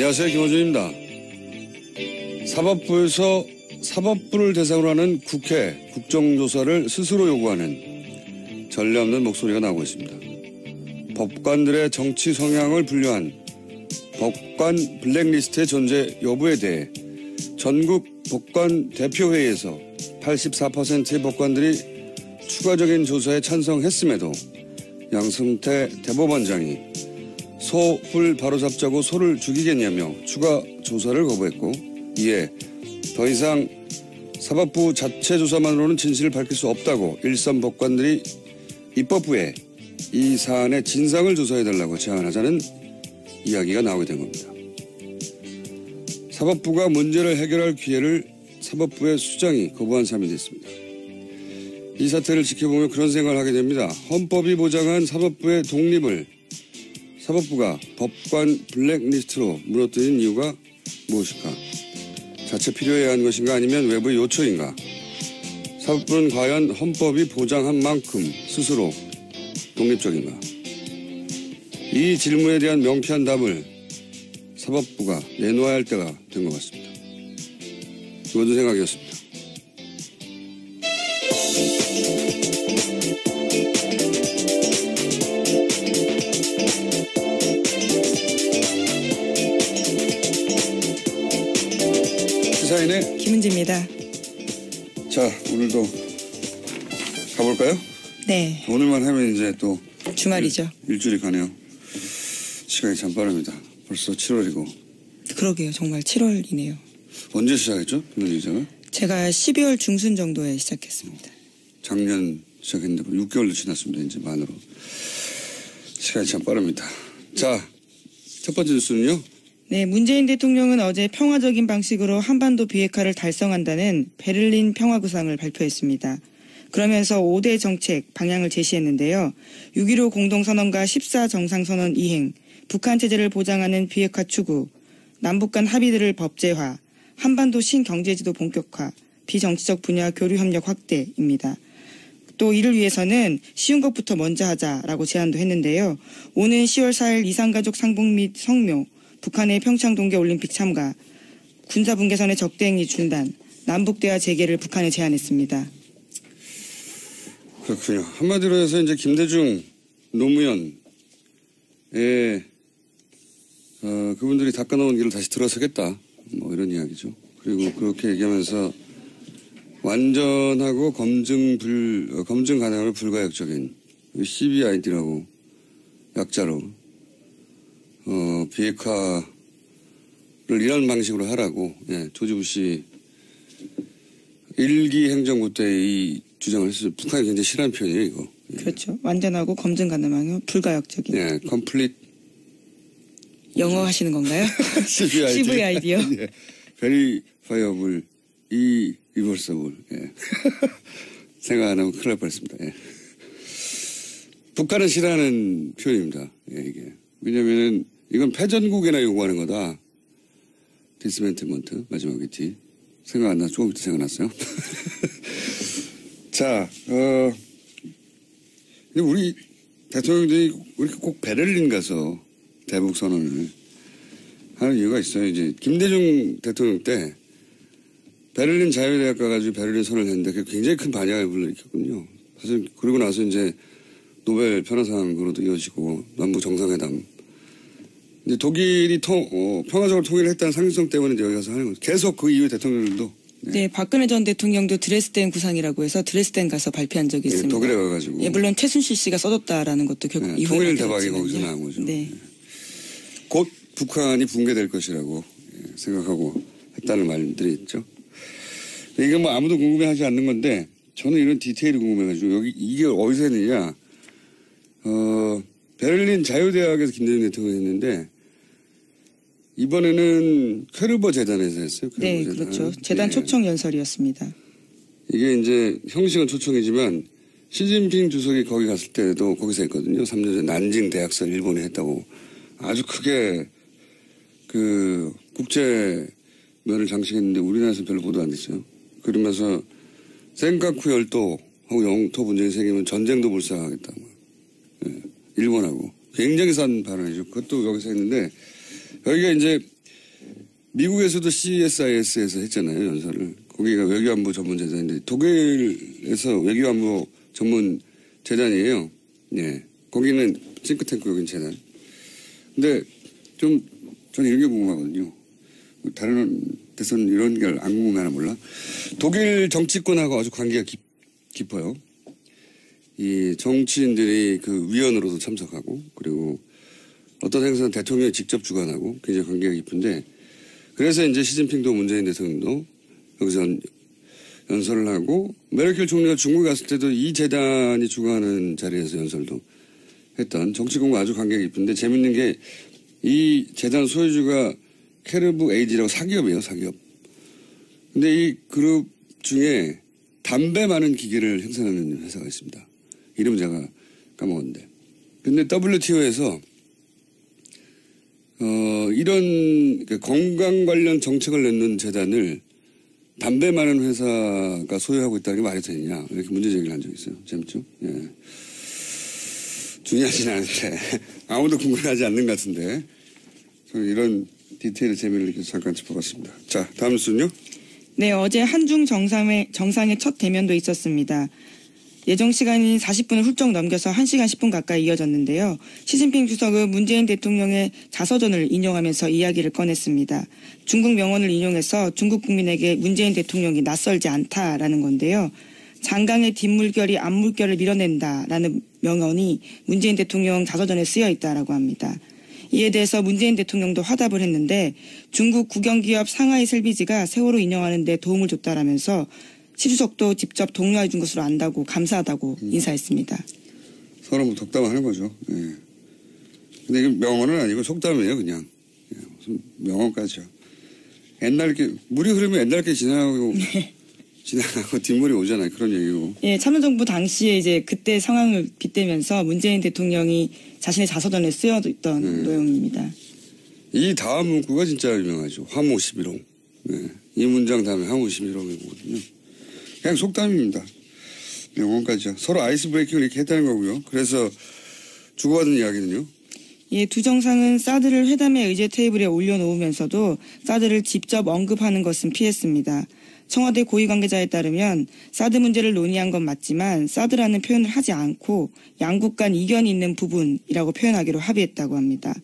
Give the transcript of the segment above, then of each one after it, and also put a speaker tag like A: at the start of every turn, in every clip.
A: 안녕하세요. 김호준입니다. 사법부에서 사법부를 대상으로 하는 국회 국정조사를 스스로 요구하는 전례 없는 목소리가 나오고 있습니다. 법관들의 정치 성향을 분류한 법관 블랙리스트의 존재 여부에 대해 전국 법관 대표회의에서 84%의 법관들이 추가적인 조사에 찬성했음에도 양승태 대법원장이 소불 바로잡자고 소를 죽이겠냐며 추가 조사를 거부했고, 이에 더 이상 사법부 자체 조사만으로는 진실을 밝힐 수 없다고 일선 법관들이 입법부에 이 사안의 진상을 조사해달라고 제안하자는 이야기가 나오게 된 겁니다. 사법부가 문제를 해결할 기회를 사법부의 수장이 거부한 셈이 됐습니다. 이 사태를 지켜보며 그런 생각을 하게 됩니다. 헌법이 보장한 사법부의 독립을 사법부가 법관 블랙리스트로 무너뜨린 이유가 무엇일까? 자체 필요해야 하는 것인가, 아니면 외부의 요청인가? 사법부는 과연 헌법이 보장한 만큼 스스로 독립적인가? 이 질문에 대한 명쾌한 답을 사법부가 내놓아야 할 때가 된 것 같습니다. 모든 생각이었습니다. 시사인의
B: 김은지입니다.
A: 자, 오늘도 가볼까요?
B: 네.
A: 오늘만 하면 이제 또
B: 주말이죠.
A: 일주일이 가네요. 시간이 참 빠릅니다. 벌써 7월이고.
B: 그러게요. 정말 7월이네요.
A: 언제 시작했죠? 김은지 기자가?
B: 제가 12월 중순 정도에 시작했습니다. 작년
A: 시작했는데 6개월도 지났습니다. 이제 만으로. 시간이 참 빠릅니다. 자, 첫 번째 뉴스는요.
B: 네, 문재인 대통령은 어제 평화적인 방식으로 한반도 비핵화를 달성한다는 베를린 평화구상을 발표했습니다. 그러면서 5대 정책 방향을 제시했는데요. 6.15 공동선언과 14정상선언 이행, 북한 체제를 보장하는 비핵화 추구, 남북 간 합의들을 법제화, 한반도 신경제지도 본격화, 비정치적 분야 교류협력 확대입니다. 또 이를 위해서는 쉬운 것부터 먼저 하자라고 제안도 했는데요. 오는 10월 4일 이산가족 상봉 및 성묘, 북한의 평창 동계올림픽 참가, 군사분계선의 적대행위 중단, 남북대화 재개를 북한에 제안했습니다.
A: 그렇군요. 한마디로 해서 이제 김대중, 노무현의 그분들이 닦아놓은 길을 다시 들어서겠다. 뭐 이런 이야기죠. 그리고 그렇게 얘기하면서 완전하고 검증 가능함을 불가역적인 CBID라고 약자로 비핵화를 이런 방식으로 하라고 조지 부시 1기 행정부 때 이 주장을 했어요. 북한이 굉장히 싫어하는 표현이에요, 이거.
B: 그렇죠. 완전하고 검증 가능하고 불가역적인.
A: 네, complete.
B: 영어 하시는 건가요? CVID요?
A: 예. verifiable, irreversible. 예. 생각 안 하고 큰일 날 뻔했습니다. 예. 북한은 싫어하는 표현입니다. 예, 이게. 왜냐면은 이건 패전국에나 요구하는 거다. 디스멘트먼트, 마지막에 D. 생각 안 나, 조금 이따 생각났어요. 자, 근데 우리 대통령들이 이렇게 꼭 베를린 가서 대북 선언을 하는 이유가 있어요. 이제 김대중 대통령 때 베를린 자유대학 가가지고 베를린 선언을 했는데 굉장히 큰 반향을 불러일으켰거든요. 사실 그러고 나서 이제 노벨 평화상으로도 이어지고 남북 정상회담. 이제 독일이 평화적으로 통일을 했다는 상징성 때문에 이제 여기 가서 하는 거죠. 계속 그 이후에 대통령들도.
B: 네, 박근혜 전 대통령도 드레스덴 구상이라고 해서 드레스덴 가서 발표한 적이 있습니다.
A: 독일에 가가지고.
B: 예, 물론 최순실 씨가 써줬다라는 것도 결국 이후에
A: 통일 대박이 거기서 나온 거죠.
B: 네.
A: 곧 북한이 붕괴될 것이라고 생각하고 했다는 말들이 있죠. 이게 뭐 아무도 궁금해하지 않는 건데 저는 이런 디테일이 궁금해가지고 여기 이게 어디서 했느냐. 베를린 자유대학에서 김대중 대통령이 했는데 이번에는 퀘르버 재단에서 했어요.
B: 네, 재단. 그렇죠. 재단 초청 연설이었습니다.
A: 이게 이제 형식은 초청이지만 시진핑 주석이 거기 갔을 때도 거기서 했거든요. 3년 전에 난징 대학설 일본에 했다고 아주 크게 그 국제면을 장식했는데 우리나라에서 별로 보도 안 됐어요. 그러면서 센카쿠 열도하고 영토 분쟁이 생기면 전쟁도 불사하겠다. 일본하고 굉장히 싼 발언이죠. 그것도 여기서 했는데 여기가 이제 미국에서도 CSIS에서 했잖아요, 연설을. 거기가 외교안보 전문재단인데 독일에서 외교안보 전문재단이에요. 예. 거기는 싱크탱크 여긴 재단. 근데 좀 저는 이런 게 궁금하거든요. 다른 데서는 이런 걸 안 궁금해하나 몰라. 독일 정치권하고 아주 관계가 깊어요. 이 정치인들이 그 위원으로도 참석하고 그리고 어떤 행사는 대통령이 직접 주관하고 굉장히 관계가 깊은데 그래서 이제 시진핑도 문재인 대통령도 여기서 연설을 하고 메르켈 총리가 중국에 갔을 때도 이 재단이 주관하는 자리에서 연설도 했던 정치권과 아주 관계가 깊은데 재밌는 게 이 재단 소유주가 캐르브 에이지라고 사기업이에요, 사기업. 근데 이 그룹 중에 담배 많은 기계를 생산하는 회사가 있습니다. 이름은 제가 까먹었는데. 근데 WTO에서 이런 건강 관련 정책을 내는 재단을 담배 많은 회사가 소유하고 있다는 게 말이 되느냐 이렇게 문제 제기를 한 적이 있어요. 재밌죠? 예. 중요하진 않은데 아무도 궁금해하지 않는 것 같은데 저는 이런 디테일의 재미를 느껴서 잠깐 짚어봤습니다. 자, 다음 뉴스는요?
B: 네, 어제 한중 정상의 첫 대면도 있었습니다. 예정 시간이 40분을 훌쩍 넘겨서 1시간 10분 가까이 이어졌는데요. 시진핑 주석은 문재인 대통령의 자서전을 인용하면서 이야기를 꺼냈습니다. 중국 명언을 인용해서 중국 국민에게 문재인 대통령이 낯설지 않다라는 건데요. 장강의 뒷물결이 앞물결을 밀어낸다라는 명언이 문재인 대통령 자서전에 쓰여 있다라고 합니다. 이에 대해서 문재인 대통령도 화답을 했는데 중국 국영기업 상하이 셀비지가 세월호 인용하는 데 도움을 줬다라면서 시 주석도 직접 독려해 준 것으로 안다고 감사하다고 인사했습니다.
A: 서로 뭐 덕담하는 거죠. 예. 근데 이건 명언은 아니고 속담이에요, 그냥. 예, 무슨 명언까지요. 옛날 게 물이 흐르면 옛날 게 지나가고 지나가고 뒷물이 오잖아요. 그런 얘기고.
B: 예, 참여정부 당시에 이제 그때 상황을 빗대면서 문재인 대통령이 자신의 자서전에 쓰여있던 내용입니다. 이
A: 다음 문구가 진짜 유명하죠. 화모 11호. 예. 이 문장 다음에 화모 11호거든요. 그냥 속담입니다. 명언까지요. 서로 아이스 브레이킹을 이렇게 했다는 거고요. 그래서 주고받은 이야기는요.
B: 예, 두 정상은 사드를 회담의 의제 테이블에 올려놓으면서도 사드를 직접 언급하는 것은 피했습니다. 청와대 고위 관계자에 따르면 사드 문제를 논의한 건 맞지만 사드라는 표현을 하지 않고 양국 간 이견이 있는 부분이라고 표현하기로 합의했다고 합니다.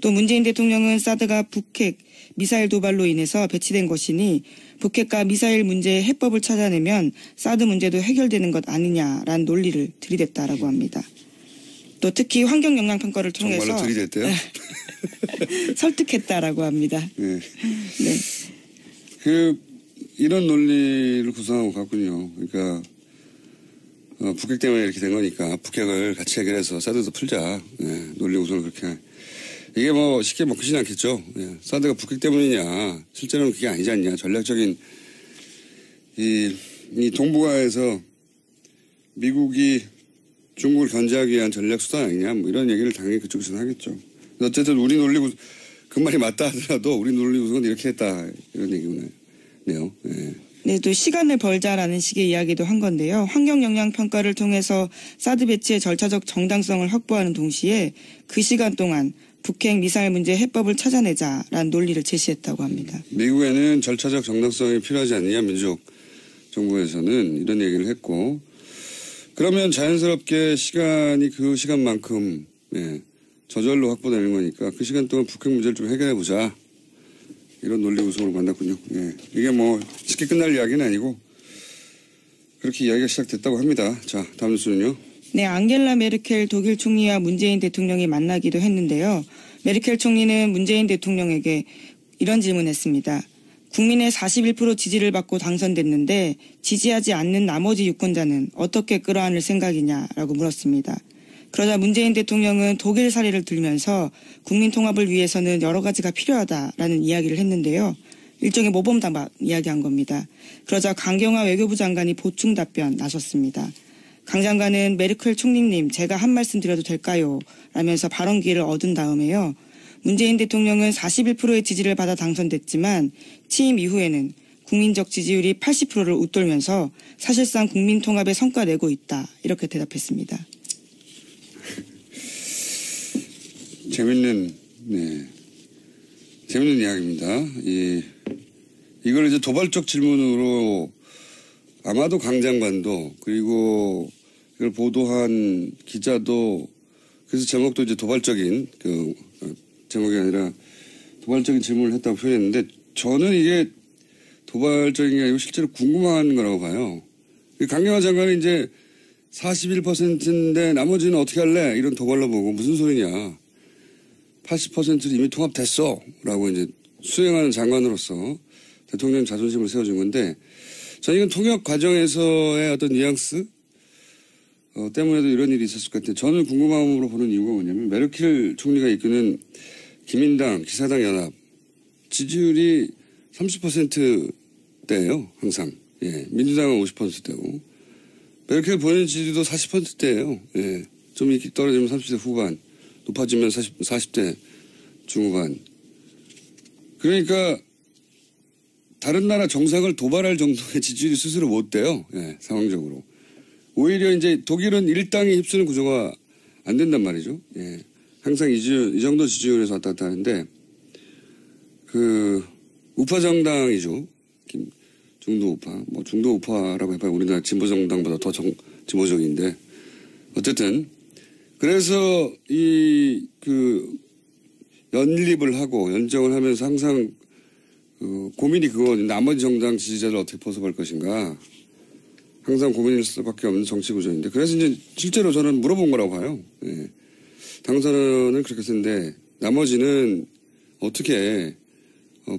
B: 또 문재인 대통령은 사드가 북핵, 미사일 도발로 인해서 배치된 것이니 북핵과 미사일 문제의 해법을 찾아내면 사드 문제도 해결되는 것 아니냐라는 논리를 들이댔다라고 합니다. 또 특히 환경영향평가를 통해서
A: 정말로 들이댔대요?
B: 설득했다라고 합니다.
A: 네.
B: 네.
A: 이런 논리를 구성하고 갔군요. 그러니까 북핵 때문에 이렇게 된 거니까 북핵을 같이 해결해서 사드도 풀자. 네. 논리 구성을 그렇게. 이게 뭐 쉽게 먹히진 않겠죠. 네. 사드가 북핵 때문이냐. 실제로는 그게 아니지 않냐. 전략적인 이 동북아에서 미국이 중국을 견제하기 위한 전략 수단 아니냐. 뭐 이런 얘기를 당연히 그쪽에서는 하겠죠. 어쨌든 우리 논리 그 말이 맞다 하더라도 우리 논리 구성은 이렇게 했다. 이런 얘기구나. 네요. 네.
B: 네, 또 시간을 벌자라는 식의 이야기도 한 건데요. 환경영향평가를 통해서 사드 배치의 절차적 정당성을 확보하는 동시에 그 시간 동안 북핵 미사일 문제 해법을 찾아내자라는 논리를 제시했다고 합니다.
A: 미국에는 절차적 정당성이 필요하지 않느냐 민주적 정부에서는 이런 얘기를 했고 그러면 자연스럽게 시간이 그 시간만큼 저절로 확보되는 거니까 그 시간 동안 북핵 문제를 좀 해결해보자. 이런 논리 구성으로 만났군요. 예. 이게 뭐 쉽게 끝날 이야기는 아니고 그렇게 이야기가 시작됐다고 합니다. 자, 다음 뉴스는요.
B: 네, 앙겔라 메르켈 독일 총리와 문재인 대통령이 만나기도 했는데요. 메르켈 총리는 문재인 대통령에게 이런 질문했습니다. 국민의 41% 지지를 받고 당선됐는데 지지하지 않는 나머지 유권자는 어떻게 끌어안을 생각이냐라고 물었습니다. 그러자 문재인 대통령은 독일 사례를 들면서 국민 통합을 위해서는 여러 가지가 필요하다라는 이야기를 했는데요. 일종의 모범답안 이야기한 겁니다. 그러자 강경화 외교부 장관이 보충 답변 나섰습니다. 강 장관은 메르켈 총리님 제가 한 말씀 드려도 될까요? 라면서 발언 기회를 얻은 다음에요. 문재인 대통령은 41%의 지지를 받아 당선됐지만 취임 이후에는 국민적 지지율이 80%를 웃돌면서 사실상 국민 통합에 성과 내고 있다. 이렇게 대답했습니다.
A: 재밌는 이야기입니다. 이걸 이제 도발적 질문으로 아마도 강 장관도 그리고 이걸 보도한 기자도 그래서 제목도 이제 도발적인 제목이 아니라 도발적인 질문을 했다고 표현했는데 저는 이게 도발적인 게 아니고 실제로 궁금한 거라고 봐요. 강경화 장관은 이제 41%인데 나머지는 어떻게 할래? 이런 도발로 보고 무슨 소리냐. 80%는 이미 통합됐어. 라고 이제 수행하는 장관으로서 대통령 자존심을 세워준 건데 저는 이건 통역 과정에서의 어떤 뉘앙스 때문에도 이런 일이 있었을 것 같아요. 저는 궁금함으로 보는 이유가 뭐냐면 메르켈 총리가 이끄는 기민당, 기사당 연합 지지율이 30%대예요. 항상. 예, 민주당은 50%대고 메르켈 본인 지지도 40%대예요. 예, 좀 이렇게 떨어지면 30대 후반, 높아지면 40대 중후반. 그러니까 다른 나라 정상을 도발할 정도의 지지율이 스스로 못 돼요. 예, 상황적으로. 오히려 이제 독일은 일당이 휩쓰는 구조가 안 된단 말이죠. 예, 항상 이 정도 지지율에서 왔다 갔다 하는데 우파 정당이죠. 중도 우파. 뭐 중도 우파라고 해봐야 우리나라 진보 정당보다 더 진보적인데 어쨌든 그래서 연립을 하고 연정을 하면서 항상 고민이 그거거든요. 나머지 정당 지지자를 어떻게 포섭할 것인가. 항상 고민일 수밖에 없는 정치 구조인데 그래서 이제 실제로 저는 물어본 거라고 봐요. 예. 당선은 그렇게 했는데 나머지는 어떻게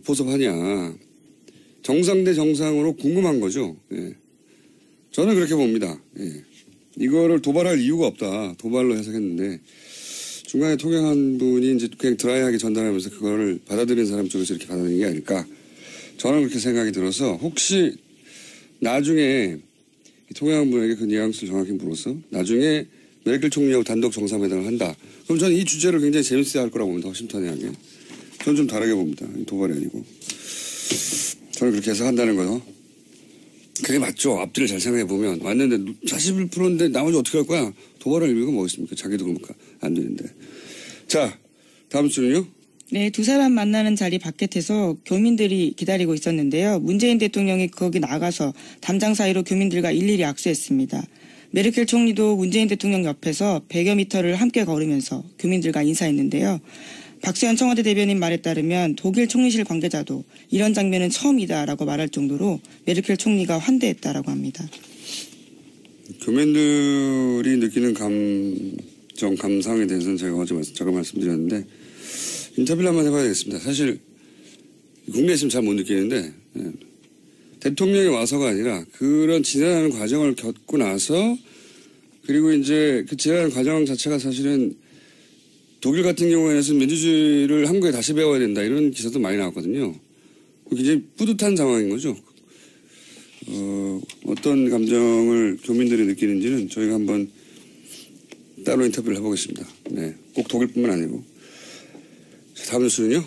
A: 포섭하냐. 정상 대 정상으로 궁금한 거죠. 예. 저는 그렇게 봅니다. 예. 이거를 도발할 이유가 없다. 도발로 해석했는데 중간에 통역한 분이 이제 그냥 드라이하게 전달하면서 그거를 받아들이는 사람 쪽에서 이렇게 받아들이는 게 아닐까. 저는 그렇게 생각이 들어서 혹시 나중에 통역한 분에게 그 뉘앙스를 정확히 물어서 나중에 메르켈 총리하고 단독 정상회담을 한다. 그럼 저는 이 주제를 굉장히 재밌어야 할 거라고 봅니다. 허심탄회하게. 저는 좀 다르게 봅니다. 도발이 아니고. 저는 그렇게 해석한다는 거요. 그게 맞죠. 앞뒤를 잘 생각해보면. 왔는데 41%인데 나머지 어떻게 할 거야? 도발할 의미가 뭐겠습니까? 자기도 그러니까 안 되는데. 자, 다음 주는요?
B: 네, 두 사람 만나는 자리 바깥에서 교민들이 기다리고 있었는데요. 문재인 대통령이 거기 나가서 담장 사이로 교민들과 일일이 악수했습니다. 메르켈 총리도 문재인 대통령 옆에서 100여 미터를 함께 걸으면서 교민들과 인사했는데요. 박수현 청와대 대변인 말에 따르면 독일 총리실 관계자도 이런 장면은 처음이다라고 말할 정도로 메르켈 총리가 환대했다라고 합니다.
A: 교민들이 느끼는 감상에 대해서는 제가 어제 잠깐 말씀드렸는데 인터뷰를 한번 해봐야 되겠습니다. 사실 국내에 있으면 잘 못 느끼는데 대통령이 와서가 아니라 그런 지나가는 과정을 겪고 나서 그리고 이제 그 지나가는 과정 자체가 사실은 독일 같은 경우에는 민주주의를 한국에 다시 배워야 된다 이런 기사도 많이 나왔거든요. 굉장히 뿌듯한 상황인 거죠. 어떤 감정을 교민들이 느끼는지는 저희가 한번 따로 인터뷰를 해보겠습니다. 네, 꼭 독일뿐만 아니고. 자, 다음 뉴스는요?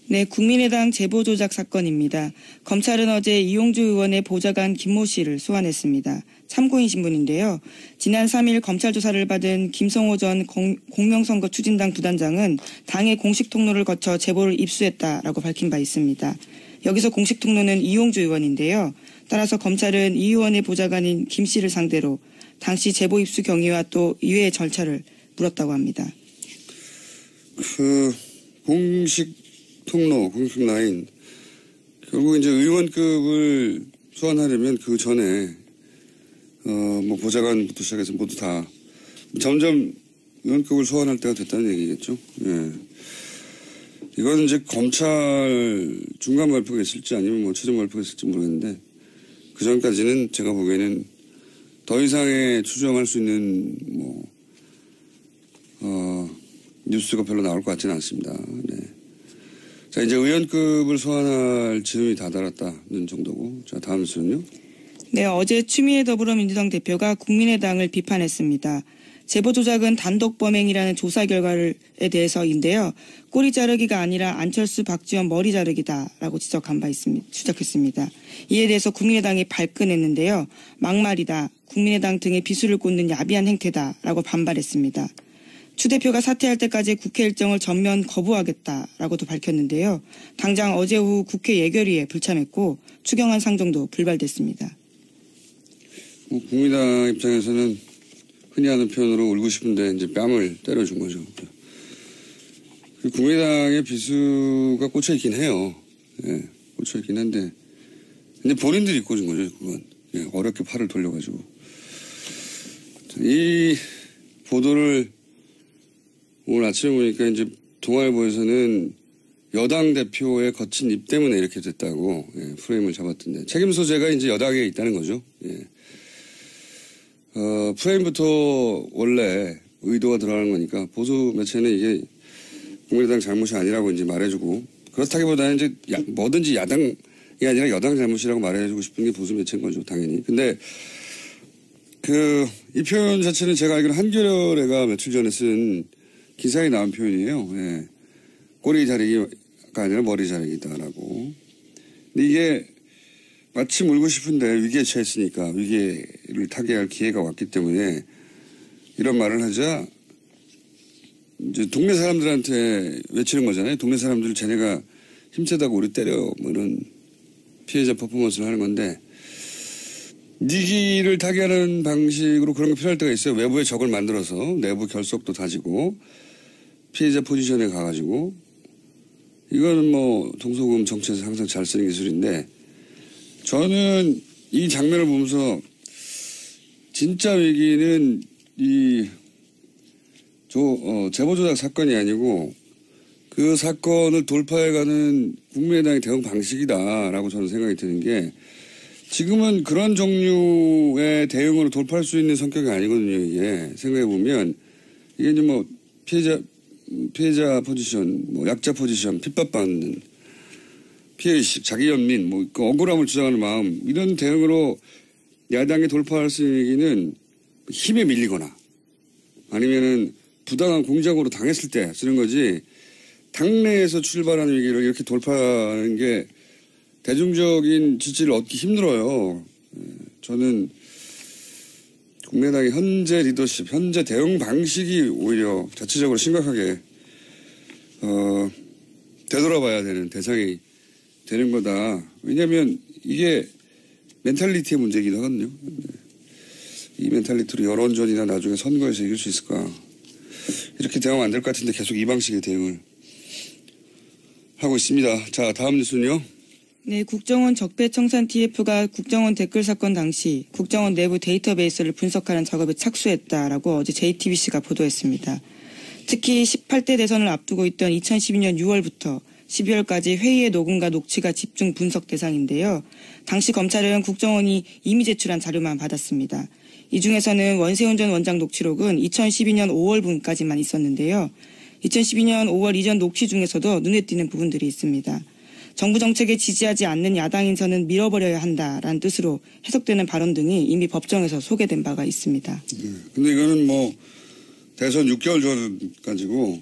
B: 네, 국민의당 제보 조작 사건입니다. 검찰은 어제 이용주 의원의 보좌관 김모 씨를 소환했습니다. 참고인 신분인데요. 지난 3일 검찰 조사를 받은 김성호 전 공명선거 추진당 부단장은 당의 공식 통로를 거쳐 제보를 입수했다라고 밝힌 바 있습니다. 여기서 공식 통로는 이용주 의원인데요. 따라서 검찰은 이 의원의 보좌관인 김 씨를 상대로 당시 제보 입수 경위와 또 이외의 절차를 물었다고 합니다.
A: 공식 통로, 공식 라인. 결국 이제 의원급을 소환하려면 그 전에, 보좌관부터 시작해서 모두 다 점점 의원급을 소환할 때가 됐다는 얘기겠죠. 예. 이건 이제 검찰 중간 발표가 있을지 아니면 최종 발표가 있을지 모르겠는데 그 전까지는 제가 보기에는 더 이상의 추정할 수 있는 뉴스가 별로 나올 것 같지는 않습니다. 네. 자, 이제 의원급을 소환할 즈음이 다다랐다는 정도고. 자, 다음 뉴스는요?
B: 네, 어제 추미애 더불어민주당 대표가 국민의당을 비판했습니다. 제보 조작은 단독 범행이라는 조사 결과에 대해서인데요. 꼬리 자르기가 아니라 안철수, 박지원 머리 자르기다라고 지적했습니다. 이에 대해서 국민의당이 발끈했는데요. 막말이다. 국민의당 등에 비수를 꽂는 야비한 행태다라고 반발했습니다. 추 대표가 사퇴할 때까지 국회 일정을 전면 거부하겠다라고도 밝혔는데요. 당장 어제 오후 국회 예결위에 불참했고 추경안 상정도 불발됐습니다.
A: 국민당 입장에서는 흔히 하는 표현으로 울고 싶은데 이제 뺨을 때려준 거죠. 국민당의 비수가 꽂혀있긴 해요. 예, 꽂혀있긴 한데 이제 본인들이 꽂은 거죠. 그건 예, 어렵게 팔을 돌려가지고 이 보도를 오늘 아침에 보니까 이제 동아일보에서는 여당 대표의 거친 입 때문에 이렇게 됐다고 예, 프레임을 잡았던데 책임 소재가 이제 여당에 있다는 거죠. 예. 프레임부터 원래 의도가 들어가는 거니까 보수 매체는 이게 국민의당 잘못이 아니라고 이제 말해주고 그렇다기보다는 이제 뭐든지 야당이 아니라 여당 잘못이라고 말해주고 싶은 게 보수 매체인 거죠. 당연히. 근데 이 표현 자체는 제가 알기로 한겨레가 며칠 전에 쓴 기사에 나온 표현이에요. 예. 꼬리 자르기가 아니라 머리 자르기다라고. 근데 이게 마침 울고 싶은데 위기에 처했으니까 위기를 타개할 기회가 왔기 때문에 이런 말을 하자 이제 동네 사람들한테 외치는 거잖아요. 동네 사람들 쟤네가 힘세다고 우리 때려 뭐 이런 피해자 퍼포먼스를 하는 건데 위기를 타개하는 방식으로 그런 게 필요할 때가 있어요. 외부에 적을 만들어서 내부 결속도 다지고 피해자 포지션에 가가지고 이거는 뭐 동서고금 정치에서 항상 잘 쓰는 기술인데 저는 이 장면을 보면서 진짜 위기는 이 제보 조작 사건이 아니고 그 사건을 돌파해가는 국민의당의 대응 방식이다라고 저는 생각이 드는 게 지금은 그런 종류의 대응으로 돌파할 수 있는 성격이 아니거든요. 이게 생각해보면 이게 이제 뭐 피해자 포지션, 뭐 약자 포지션, 핍박받는 피해의식, 자기 연민, 뭐 그 억울함을 주장하는 마음 이런 대응으로 야당이 돌파할 수 있는 얘기는 힘에 밀리거나 아니면은 부당한 공작으로 당했을 때 쓰는 거지 당내에서 출발하는 위기를 이렇게 돌파하는 게 대중적인 지지를 얻기 힘들어요. 저는 국민의당의 현재 리더십, 현재 대응 방식이 오히려 자체적으로 심각하게 되돌아봐야 되는 대상이 되는 거다. 왜냐하면 이게 멘탈리티의 문제이기도 하거든요. 이 멘탈리티로 여론전이나 나중에 선거에서 이길 수 있을까. 이렇게 대응하면 안 될 것 같은데 계속 이 방식의 대응을 하고 있습니다. 자, 다음 뉴스는요.
B: 네, 국정원 적폐청산 TF가 국정원 댓글 사건 당시 국정원 내부 데이터베이스를 분석하는 작업에 착수했다라고 어제 JTBC가 보도했습니다. 특히 18대 대선을 앞두고 있던 2012년 6월부터 12월까지 회의의 녹음과 녹취가 집중 분석 대상인데요. 당시 검찰은 국정원이 이미 제출한 자료만 받았습니다. 이 중에서는 원세훈 전 원장 녹취록은 2012년 5월분까지만 있었는데요. 2012년 5월 이전 녹취 중에서도 눈에 띄는 부분들이 있습니다. 정부 정책에 지지하지 않는 야당 인선은 밀어버려야 한다라는 뜻으로 해석되는 발언 등이 이미 법정에서 소개된 바가 있습니다.
A: 근데 이거는 뭐 대선 6개월 전까지고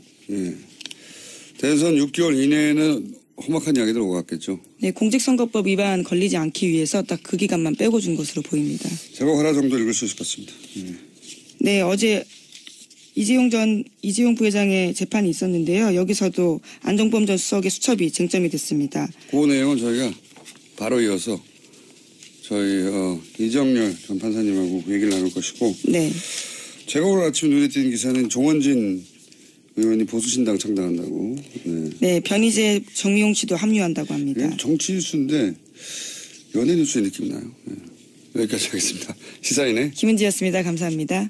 A: 대선 6개월 이내에는 험악한 이야기들 오갔겠죠.
B: 네, 공직선거법 위반 걸리지 않기 위해서 딱 그 기간만 빼고 준 것으로 보입니다.
A: 제목 하나 정도 읽을 수 있을 것 같습니다.
B: 네, 어제 이재용 부회장의 재판이 있었는데요. 여기서도 안종범 전 수석의 수첩이 쟁점이 됐습니다.
A: 그 내용은 저희가 바로 이어서 저희 이정렬 전 판사님하고 얘기를 나눌 것이고
B: 네.
A: 제가 오늘 아침 눈에 띈 기사는 정원진 의원이 보수신당 창당한다고.
B: 네, 변희재 정미용 씨도 합류한다고 합니다.
A: 정치 뉴스인데 연예 뉴스의 느낌 나요. 여기까지 하겠습니다. 시사인의
B: 김은지였습니다. 감사합니다.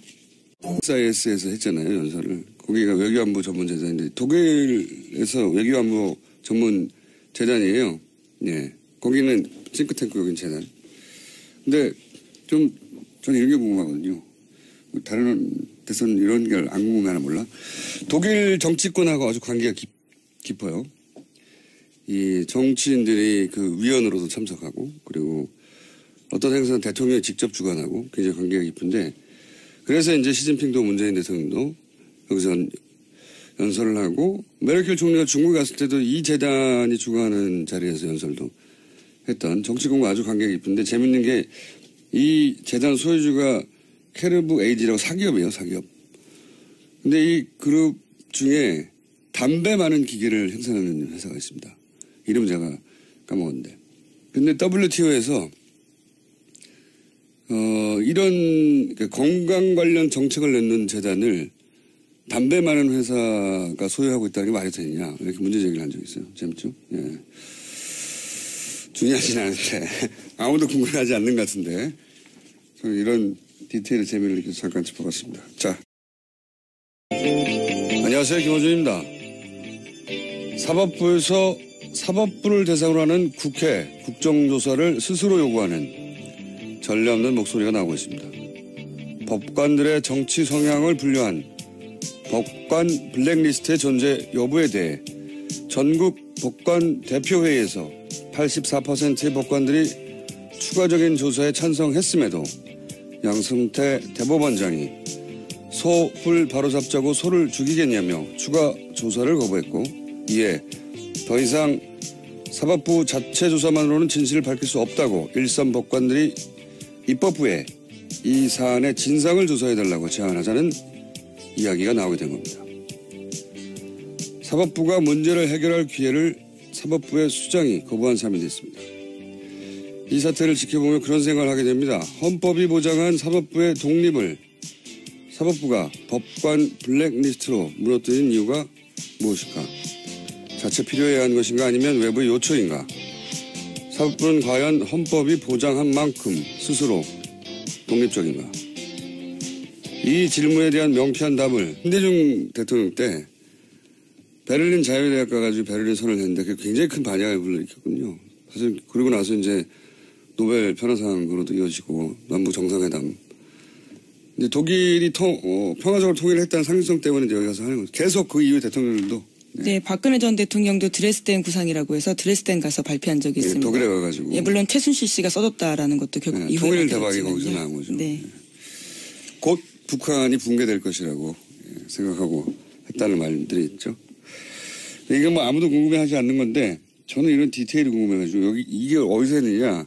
A: SIS에서 했잖아요, 연설을. 거기가 외교안보 전문 재단인데 독일에서 외교안보 전문 재단이에요. 예. 거기는 싱크탱크 여긴 재단. 근데 좀 저는 이런 게 궁금하거든요. 다른 대선 이런 게 안 궁금하나 몰라. 독일 정치권하고 아주 관계가 깊어요. 이 정치인들이 그 위원으로도 참석하고 그리고 어떤 행사는 대통령이 직접 주관하고 굉장히 관계가 깊은데 그래서 이제 시진핑도 문재인 대통령도 여기서 연설을 하고 메르켈 총리가 중국에 갔을 때도 이 재단이 주관하는 자리에서 연설도 했던 정치권과 아주 관계가 깊은데 재밌는 게 이 재단 소유주가 캐르브 에이지라고 사기업이에요. 사기업. 근데 이 그룹 중에 담배 많은 기계를 생산하는 회사가 있습니다. 이름 제가 까먹었는데. 근데 WTO에서 이런 건강 관련 정책을 내는 재단을 담배 많은 회사가 소유하고 있다는 게 말이 되느냐 이렇게 문제 제기를 한 적이 있어요. 재밌죠? 예. 중요하진 않은데 아무도 궁금해하지 않는 것 같은데 저는 이런 디테일의 재미를 느껴서 잠깐 짚어봤습니다. 자, 안녕하세요. 김호준입니다. 사법부에서 사법부를 대상으로 하는 국회 국정조사를 스스로 요구하는 전례 없는 목소리가 나오고 있습니다. 법관들의 정치 성향을 분류한 법관 블랙리스트의 존재 여부에 대해 전국 법관 대표회의에서 84%의 법관들이 추가적인 조사에 찬성했음에도 양승태 대법원장이 소불 바로잡자고 소를 죽이겠냐며 추가 조사를 거부했고, 이에 더 이상 사법부 자체 조사만으로는 진실을 밝힐 수 없다고 일선 법관들이 입법부에 이 사안의 진상을 조사해달라고 제안하자는 이야기가 나오게 된 겁니다. 사법부가 문제를 해결할 기회를 사법부의 수장이 거부한 셈이 됐습니다. 이 사태를 지켜보면 그런 생각을 하게 됩니다. 헌법이 보장한 사법부의 독립을 사법부가 법관 블랙리스트로 무너뜨린 이유가 무엇일까? 자체 필요해야 하는 것인가 아니면 외부의 요청인가? 사법부는 과연 헌법이 보장한 만큼 스스로 독립적인가? 이 질문에 대한 명쾌한 답을 김대중 대통령 때 베를린 자유대학 가가지고 베를린 선언을 했는데 그게 굉장히 큰 반향을 불러일으켰거든요. 사실 그러고 나서 이제 노벨 평화상으로도 이어지고 남북 정상회담. 이제 독일이 평화적으로 통일을 했다는 상징성 때문에 이제 여기 가서 하는 거죠. 계속 그 이후에 대통령들도.
B: 네, 박근혜 전 대통령도 드레스덴 구상이라고 해서 드레스덴 가서 발표한 적이 있습니다.
A: 독일에 가가지고.
B: 예, 물론 최순실 씨가 써줬다라는 것도 결국 이후에
A: 통일 대박이 거기서 나온 거죠.
B: 네.
A: 곧 북한이 붕괴될 것이라고 생각하고 했다는 말들이 있죠. 이게 뭐 아무도 궁금해하지 않는 건데 저는 이런 디테일이 궁금해가지고 여기 이게 어디서 했느냐.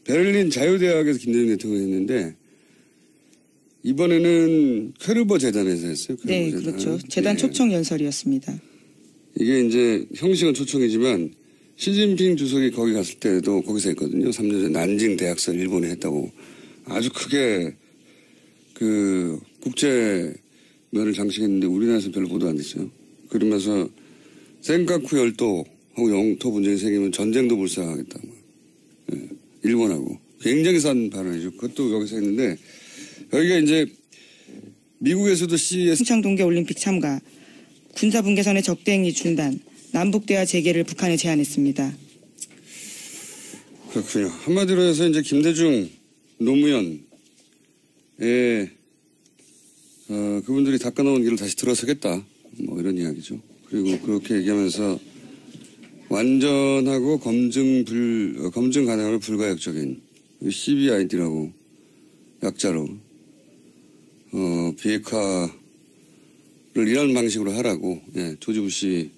A: 베를린 자유대학에서 김대중 대통령이 했는데 이번에는 퀘르버 재단에서 했어요. 퀘르버
B: 네,
A: 재단.
B: 그렇죠. 재단 초청 연설이었습니다.
A: 이게 이제 형식은 초청이지만 시진핑 주석이 거기 갔을 때도 거기서 했거든요. 3년 전에 난징 대학설 일본에 했다고 아주 크게 그 국제면을 장식했는데 우리나라에서 별로 보도 안 됐어요. 그러면서 센카쿠 열도하고 영토 분쟁이 생기면 전쟁도 불사하겠다고. 네, 일본하고 굉장히 싼 발언이죠. 그것도 여기서 했는데 여기가 이제 미국에서도 CS
B: 평창 동계올림픽 참가, 군사분계선의 적대행위 중단, 남북대화 재개를 북한에 제안했습니다.
A: 그렇군요. 한마디로 해서 이제 김대중, 노무현의 그분들이 닦아놓은 길을 다시 들어서겠다. 뭐 이런 이야기죠. 그리고 그렇게 얘기하면서 완전하고 검증 가능함을 불가역적인 CBID라고 약자로 비핵화를 이런 방식으로 하라고 조지 부시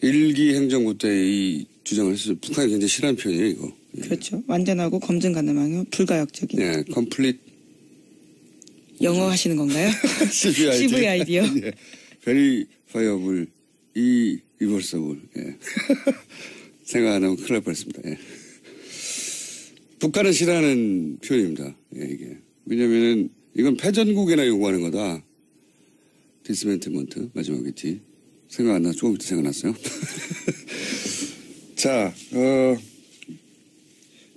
A: 1기 행정부 때 이 주장을 했어요. 북한이 굉장히 싫어하는 편이에요, 이거.
B: 그렇죠. 완전하고 검증 가능하고 불가역적인.
A: 네, complete.
B: 영어 하시는 건가요? CVID요?
A: 예. verifiable, irreversible. 예. 생각 안 하면 큰일 날 뻔했습니다. 예. 북한은 싫어하는 표현입니다. 예, 이게. 왜냐면은 이건 패전국에나 요구하는 거다. 디스멘트먼트, 마지막에 D. 생각 안 나, 조금 이따 생각났어요. 자,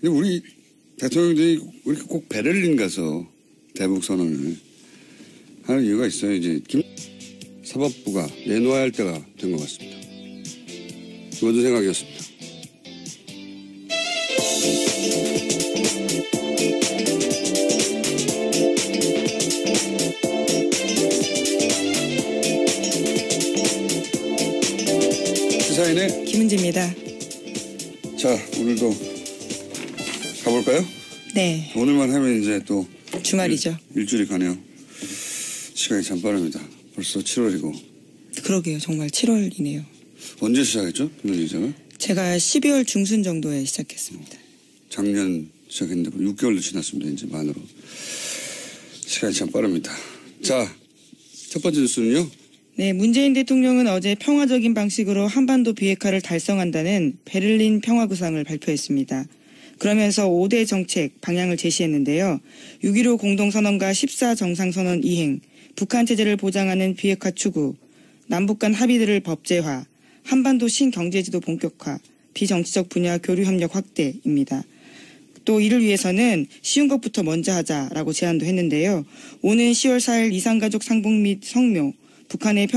A: 우리 대통령들이 이렇게 꼭 베를린 가서 대북 선언을 하는 이유가 있어요. 이제 사법부가 내놓아야 할 때가 된 것 같습니다. 모든 생각이었습니다. 시사인의
B: 김은지입니다.
A: 자, 오늘도 가볼까요?
B: 네.
A: 오늘만 하면 이제 또
B: 주말이죠.
A: 일주일이 가네요. 시간이 참 빠릅니다. 벌써 7월이고.
B: 그러게요. 정말 7월이네요.
A: 언제 시작했죠? 김현지 기자가?
B: 제가 12월 중순 정도에 시작했습니다.
A: 작년 시작했는데 6개월도 지났습니다. 이제 만으로. 시간이 참 빠릅니다. 자, 첫 번째 뉴스는요.
B: 네, 문재인 대통령은 어제 평화적인 방식으로 한반도 비핵화를 달성한다는 베를린 평화구상을 발표했습니다. 그러면서 5대 정책 방향을 제시했는데요. 6.15 공동선언과 14 정상선언 이행, 북한 체제를 보장하는 비핵화 추구, 남북 간 합의들을 법제화, 한반도 신경제지도 본격화, 비정치적 분야 교류 협력 확대입니다. 또 이를 위해서는 쉬운 것부터 먼저 하자라고 제안도 했는데요. 오는 10월 4일 이산가족 상봉 및 성묘, 북한의